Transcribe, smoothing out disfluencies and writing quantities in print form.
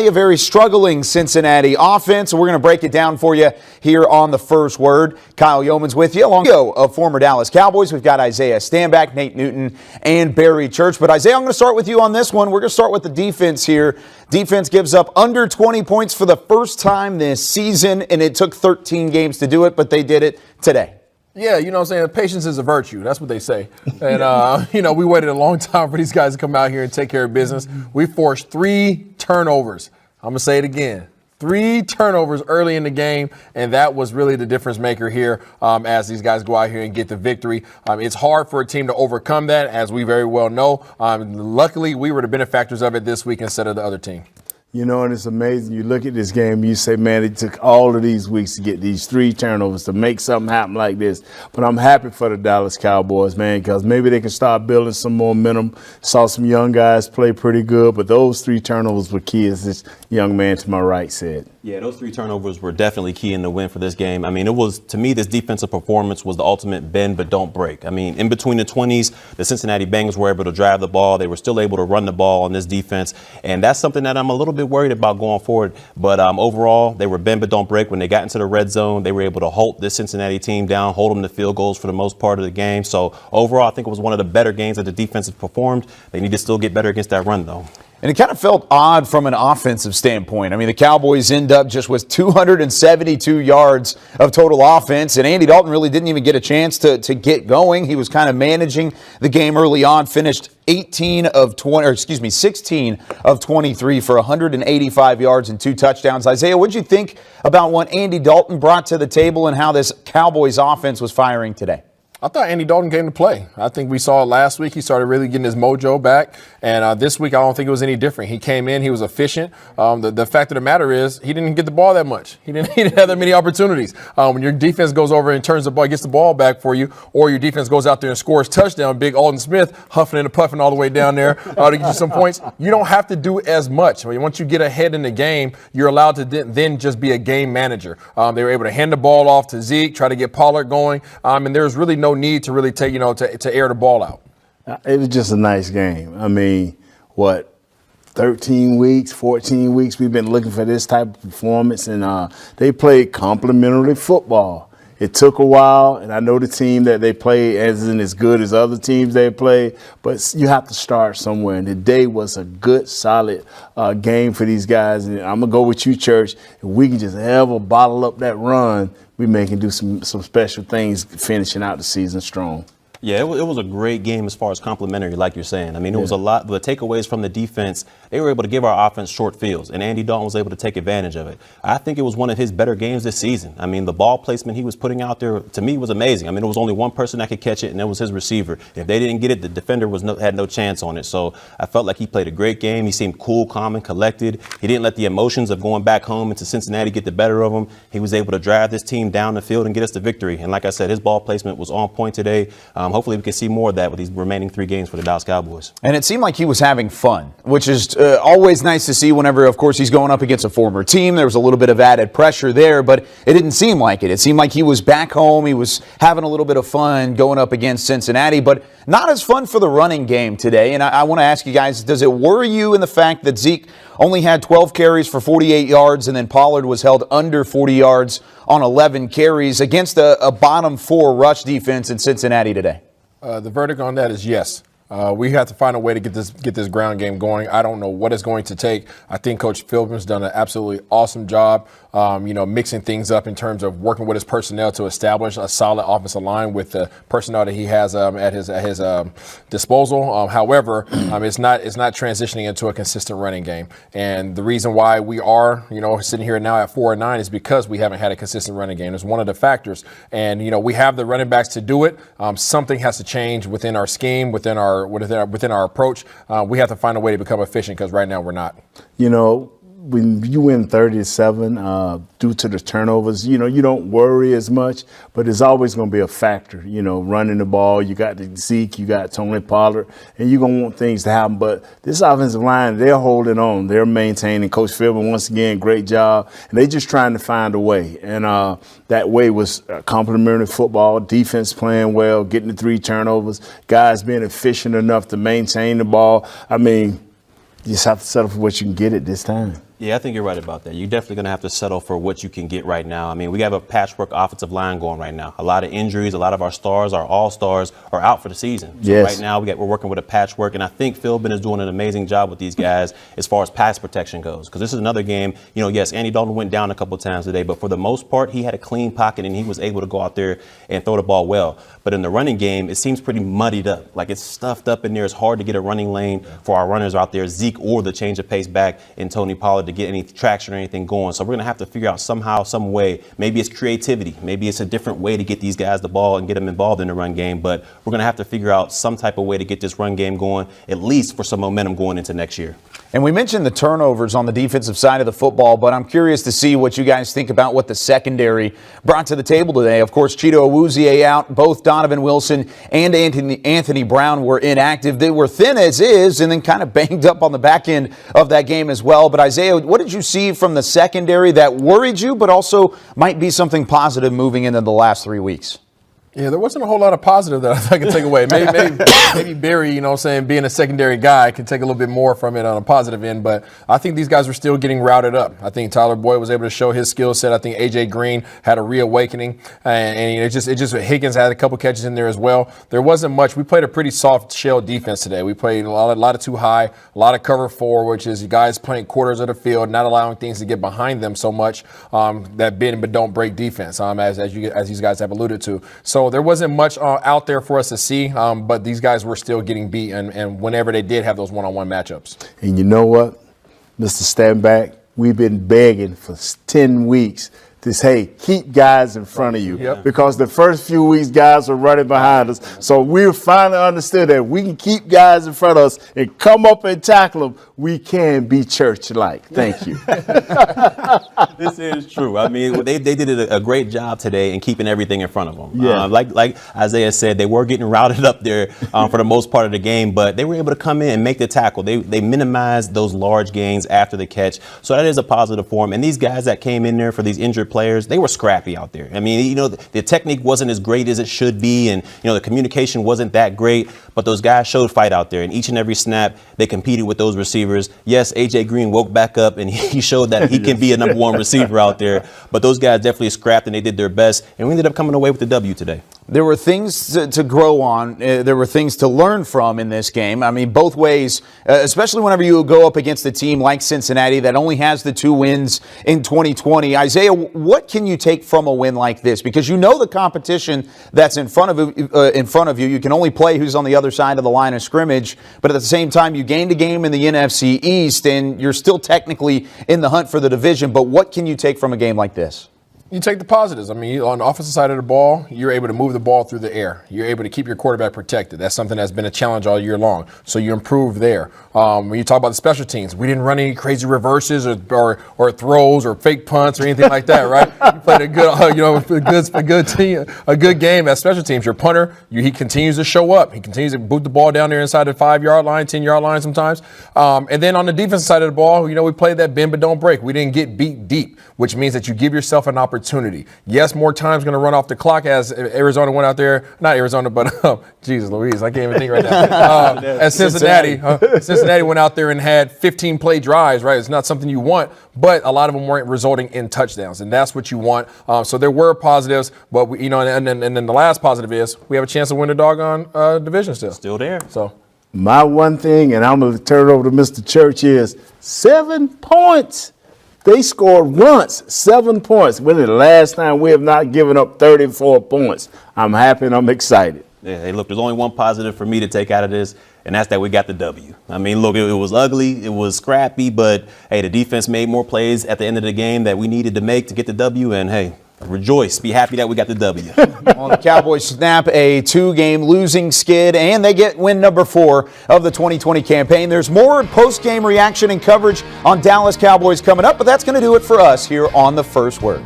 A very struggling Cincinnati offense. We're going to break it down for you here on the First Word. Kyle Yeoman's with you, along of former Dallas Cowboys. We've got Isaiah Stanback, Nate Newton, and Barry Church. But Isaiah, I'm going to start with you on this one. We're going to start with the defense here. Defense gives up under 20 points for the first time this season, and it took 13 games to do it, but they did it today. Yeah, you know what I'm saying? Patience is a virtue. That's what they say. And, we waited a long time for these guys to come out here and take care of business. We forced 3 turnovers. I'm going to say it again. 3 turnovers early in the game, and that was really the difference maker here as these guys go out here and get the victory. It's hard for a team to overcome that, as we very well know. Luckily, we were the benefactors of it this week instead of the other team. You know, and it's amazing. You look at this game, you say, man, it took all of these weeks to get these 3 turnovers to make something happen like this. But I'm happy for the Dallas Cowboys, man, because maybe they can start building some momentum. Saw some young guys play pretty good, but those 3 turnovers were key, as this young man to my right said. Yeah, those 3 turnovers were definitely key in the win for this game. I mean, it was, to me, this defensive performance was the ultimate bend but don't break. I mean, in between the 20s, the Cincinnati Bengals were able to drive the ball. They were still able to run the ball on this defense, and that's something that I'm a little bit worried about going forward. But overall, they were bend but don't break. When they got into the red zone, they were able to hold this Cincinnati team down, hold them to field goals for the most part of the game. So overall, I think it was one of the better games that the defense has performed. They need to still get better against that run, though. And it kind of felt odd from an offensive standpoint. I mean, the Cowboys end up just with 272 yards of total offense, and Andy Dalton really didn't even get a chance to get going. He was kind of managing the game early on, finished 16 of 23 for 185 yards and 2 touchdowns. Isaiah, what did you think about what Andy Dalton brought to the table and how this Cowboys offense was firing today? I thought Andy Dalton came to play. I think we saw it last week. He started really getting his mojo back. And this week, I don't think it was any different. He came in. He was efficient. The fact of the matter is he didn't get the ball that much. He didn't have that many opportunities. When your defense goes over and turns the ball, gets the ball back for you, or your defense goes out there and scores touchdown, big Alden Smith huffing and puffing all the way down there to get you some points, you don't have to do as much. I mean, once you get ahead in the game, you're allowed to then just be a game manager. They were able to hand the ball off to Zeke, try to get Pollard going, and there's really no need to really take, to air the ball out. It was just a nice game. I mean, 13 weeks, 14 weeks, we've been looking for this type of performance, and they played complimentary football. It took a while, and I know the team that they played isn't as good as other teams they played, but you have to start somewhere. And today was a good, solid game for these guys. And I'm going to go with you, Church. If we can just ever bottle up that run, we may can do some special things finishing out the season strong. Yeah, it was a great game as far as complimentary, like you're saying. I mean, it was a lot. The takeaways from the defense, they were able to give our offense short fields, and Andy Dalton was able to take advantage of it. I think it was one of his better games this season. I mean, the ball placement he was putting out there, to me, was amazing. I mean, it was only one person that could catch it, and it was his receiver. If they didn't get it, the defender had no chance on it. So I felt like he played a great game. He seemed cool, calm, and collected. He didn't let the emotions of going back home into Cincinnati get the better of him. He was able to drive this team down the field and get us the victory. And like I said, his ball placement was on point today. Hopefully we can see more of that with these remaining 3 games for the Dallas Cowboys. And it seemed like he was having fun, which is always nice to see whenever, of course, he's going up against a former team. There was a little bit of added pressure there, but it didn't seem like it. It seemed like he was back home. He was having a little bit of fun going up against Cincinnati, but not as fun for the running game today. And I want to ask you guys, does it worry you in the fact that Zeke only had 12 carries for 48 yards and then Pollard was held under 40 yards on 11 carries against a bottom 4 rush defense in Cincinnati today? The verdict on that is yes. We have to find a way to get this ground game going. I don't know what it's going to take. I think Coach Philbin's done an absolutely awesome job, mixing things up in terms of working with his personnel to establish a solid offensive line with the personnel that he has at his disposal. However, it's not transitioning into a consistent running game. And the reason why we are, sitting here now at 4-9 is because we haven't had a consistent running game. It's one of the factors. And, we have the running backs to do it. Something has to change within our scheme, within our approach. We have to find a way to become efficient because right now we're not. When you win 30-7 due to the turnovers, you don't worry as much, but it's always going to be a factor, running the ball. You got Zeke, you got Tony Pollard, and you're going to want things to happen. But this offensive line, they're holding on. They're maintaining. Coach Philbin, once again, great job. And they're just trying to find a way. And that way was complimentary football, defense playing well, getting the 3 turnovers, guys being efficient enough to maintain the ball. I mean, you just have to settle for what you can get at this time. Yeah, I think you're right about that. You're definitely going to have to settle for what you can get right now. I mean, we have a patchwork offensive line going right now. A lot of injuries. A lot of our stars, our all-stars, are out for the season. So Yes. right now we're working with a patchwork, and I think Philbin is doing an amazing job with these guys as far as pass protection goes. Because this is another game. You know, yes, Andy Dalton went down a couple of times today, but for the most part, he had a clean pocket and he was able to go out there and throw the ball well. But in the running game, it seems pretty muddied up. Like it's stuffed up in there. It's hard to get a running lane for our runners out there, Zeke or the change of pace back in Tony Pollard, to get any traction or anything going. So we're going to have to figure out somehow, some way. Maybe it's creativity. Maybe it's a different way to get these guys the ball and get them involved in the run game. But we're going to have to figure out some type of way to get this run game going, at least for some momentum going into next year. And we mentioned the turnovers on the defensive side of the football, but I'm curious to see what you guys think about what the secondary brought to the table today. Of course, Cheeto Awuzie out. Both Donovan Wilson and Anthony Brown were inactive. They were thin as is and then kind of banged up on the back end of that game as well. But Isaiah, what did you see from the secondary that worried you, but also might be something positive moving into the last 3 weeks? Yeah, there wasn't a whole lot of positive that I could take away. Maybe Barry, you know what I'm saying, being a secondary guy, can take a little bit more from it on a positive end. But I think these guys were still getting routed up. I think Tyler Boyd was able to show his skill set. I think A.J. Green had a reawakening. And it just Higgins had a couple catches in there as well. There wasn't much. We played a pretty soft shell defense today. We played a lot of too high, a lot of cover four, which is guys playing quarters of the field, not allowing things to get behind them so much. That bend but don't break defense, as these guys have alluded to. So there wasn't much out there for us to see, but these guys were still getting beat, and whenever they did have those one-on-one matchups. And you know what, Mr. Standback, we've been begging for 10 weeks to say, keep guys in front of you. Yep. Because the first few weeks, guys were running behind us. So we finally understood that we can keep guys in front of us and come up and tackle them. We can be church-like. Thank you. This is true. I mean, they did a great job today in keeping everything in front of them. Yeah. Like Isaiah said, they were getting routed up there for the most part of the game, but they were able to come in and make the tackle. They minimized those large gains after the catch. So that is a positive for them. And these guys that came in there for these injured players, they were scrappy out there. I mean, you know, the technique wasn't as great as it should be, and, you know, the communication wasn't that great, but those guys showed fight out there. And each and every snap, they competed with those receivers. Yes, A.J. Green woke back up, and he showed that he can be a number one receiver out there, but those guys definitely scrapped, and they did their best, and we ended up coming away with the W today. There were things to grow on. There were things to learn from in this game. I mean, both ways, especially whenever you go up against a team like Cincinnati that only has the 2 wins in 2020. Isaiah, what can you take from a win like this? Because you know the competition that's in front of you. You can only play who's on the other side of the line of scrimmage. But at the same time, you gained a game in the NFC East, and you're still technically in the hunt for the division. But what can you take from a game like this? You take the positives. I mean, on the offensive side of the ball, you're able to move the ball through the air. You're able to keep your quarterback protected. That's something that's been a challenge all year long. So you improve there. When you talk about the special teams, we didn't run any crazy reverses or throws or fake punts or anything like that, right? You played a good game at special teams. Your punter, he continues to show up. He continues to boot the ball down there inside the 5-yard line, 10-yard line sometimes. And then on the defensive side of the ball, you know, we played that bend but don't break. We didn't get beat deep, which means that you give yourself an opportunity. Yes, more time's going to run off the clock as Arizona went out there. Not Arizona, but Jesus Louise, I can't even think right now. As Cincinnati went out there and had 15-play drives, right? It's not something you want, but a lot of them weren't resulting in touchdowns, and that's what you want. So there were positives, but and then the last positive is we have a chance to win the doggone division still. Still there. So My one thing, and I'm going to turn it over to Mr. Church, is 7 points. They scored once, 7 points. When the last time we have not given up 34 points. I'm happy and I'm excited. Yeah, hey, look, there's only one positive for me to take out of this, and that's that we got the W. I mean, look, it was ugly, it was scrappy, but, hey, the defense made more plays at the end of the game that we needed to make to get the W, and, hey, rejoice. Be happy that we got the W. Well, the Cowboys snap a 2-game losing skid, and they get win number 4 of the 2020 campaign. There's more post-game reaction and coverage on Dallas Cowboys coming up, but that's going to do it for us here on The First Word.